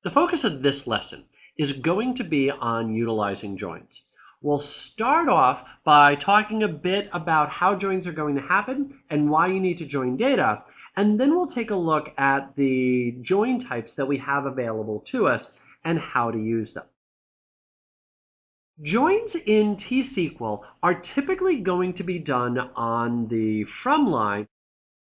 The focus of this lesson is going to be on utilizing joins. We'll start off by talking a bit about how joins are going to happen and why you need to join data, and then we'll take a look at the join types that we have available to us and how to use them. Joins in T-SQL are typically going to be done on the from line.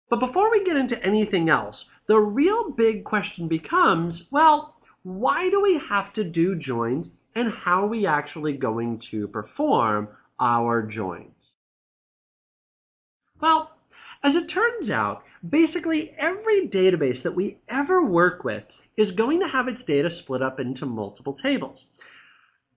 But before we get into anything else, the real big question becomes, well, why do we have to do joins and how are we actually going to perform our joins? Well, as it turns out, basically every database that we ever work with is going to have its data split up into multiple tables.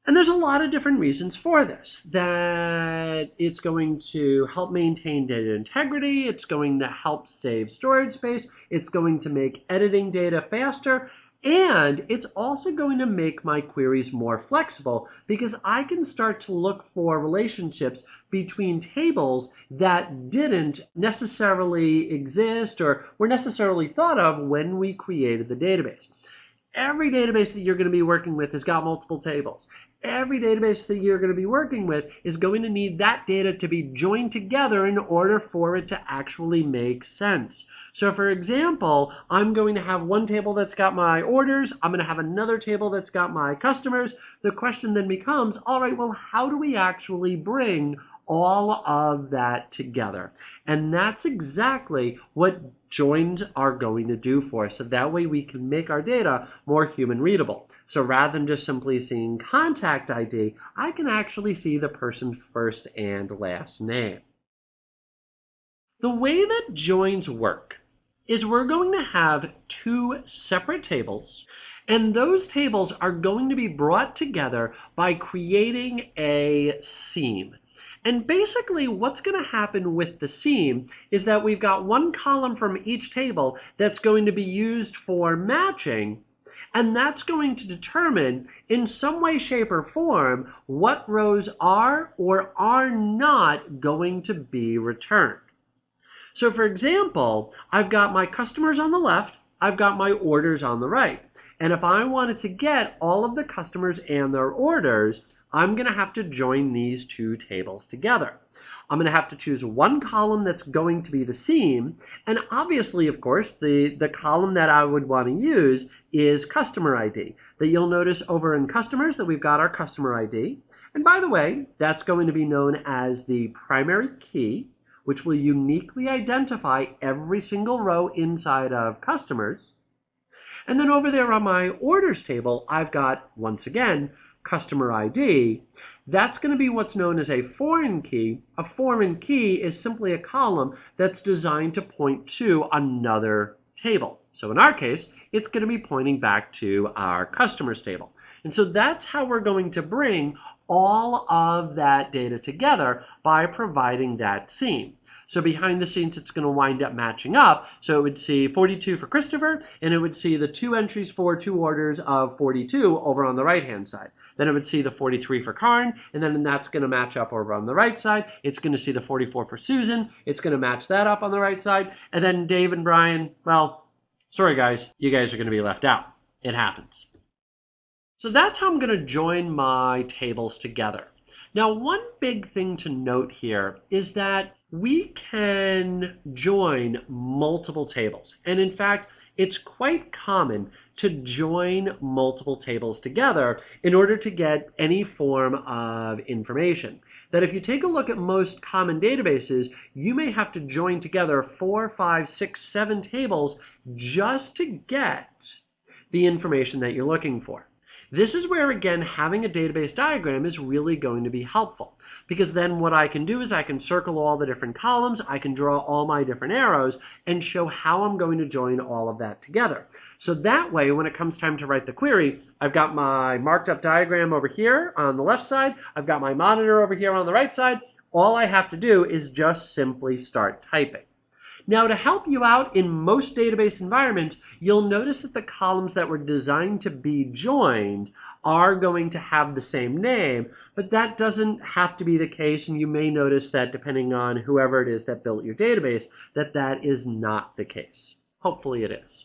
And there's a lot of different reasons for this, that it's going to help maintain data integrity, it's going to help save storage space, it's going to make editing data faster, and it's also going to make my queries more flexible because I can start to look for relationships between tables that didn't necessarily exist or were necessarily thought of when we created the database. Every database that you're going to be working with has got multiple tables. Every database that you're going to be working with is going to need that data to be joined together in order for it to actually make sense. So for example, I'm going to have one table that's got my orders. I'm going to have another table that's got my customers. The question then becomes, all right, well, how do we actually bring all of that together? And that's exactly what joins are going to do for us. So that way we can make our data more human readable. So rather than just simply seeing contact ID, I can actually see the person's first and last name. The way that joins work is we're going to have two separate tables, and those tables are going to be brought together by creating a seam. And basically what's going to happen with the seam is that we've got one column from each table that's going to be used for matching, and that's going to determine in some way, shape, or form what rows are or are not going to be returned. So for example, I've got my customers on the left, I've got my orders on the right. And if I wanted to get all of the customers and their orders, I'm going to have to join these two tables together. I'm going to have to choose one column that's going to be the seam. And obviously, of course, the column that I would want to use is customer ID. That you'll notice over in customers that we've got our customer ID. And by the way, that's going to be known as the primary key, which will uniquely identify every single row inside of customers. And then over there on my orders table, I've got, once again, customer ID. That's going to be what's known as a foreign key. A foreign key is simply a column that's designed to point to another table. So in our case, it's going to be pointing back to our customers table. And so that's how we're going to bring all of that data together by providing that seam. So behind the scenes, it's going to wind up matching up. So it would see 42 for Christopher, and it would see the two entries for two orders of 42 over on the right-hand side. Then it would see the 43 for Karn, and then that's going to match up over on the right side. It's going to see the 44 for Susan. It's going to match that up on the right side. And then Dave and Brian, well, sorry guys, you guys are going to be left out. It happens. So that's how I'm going to join my tables together. Now, one big thing to note here is that we can join multiple tables. And in fact, it's quite common to join multiple tables together in order to get any form of information. That if you take a look at most common databases, you may have to join together 4, 5, 6, 7 tables just to get the information that you're looking for. This is where, again, having a database diagram is really going to be helpful, because then what I can do is I can circle all the different columns, I can draw all my different arrows, and show how I'm going to join all of that together. So that way, when it comes time to write the query, I've got my marked up diagram over here on the left side, I've got my monitor over here on the right side. All I have to do is just simply start typing. Now, to help you out in most database environments, you'll notice that the columns that were designed to be joined are going to have the same name, but that doesn't have to be the case, and you may notice that depending on whoever it is that built your database, that is not the case. Hopefully it is.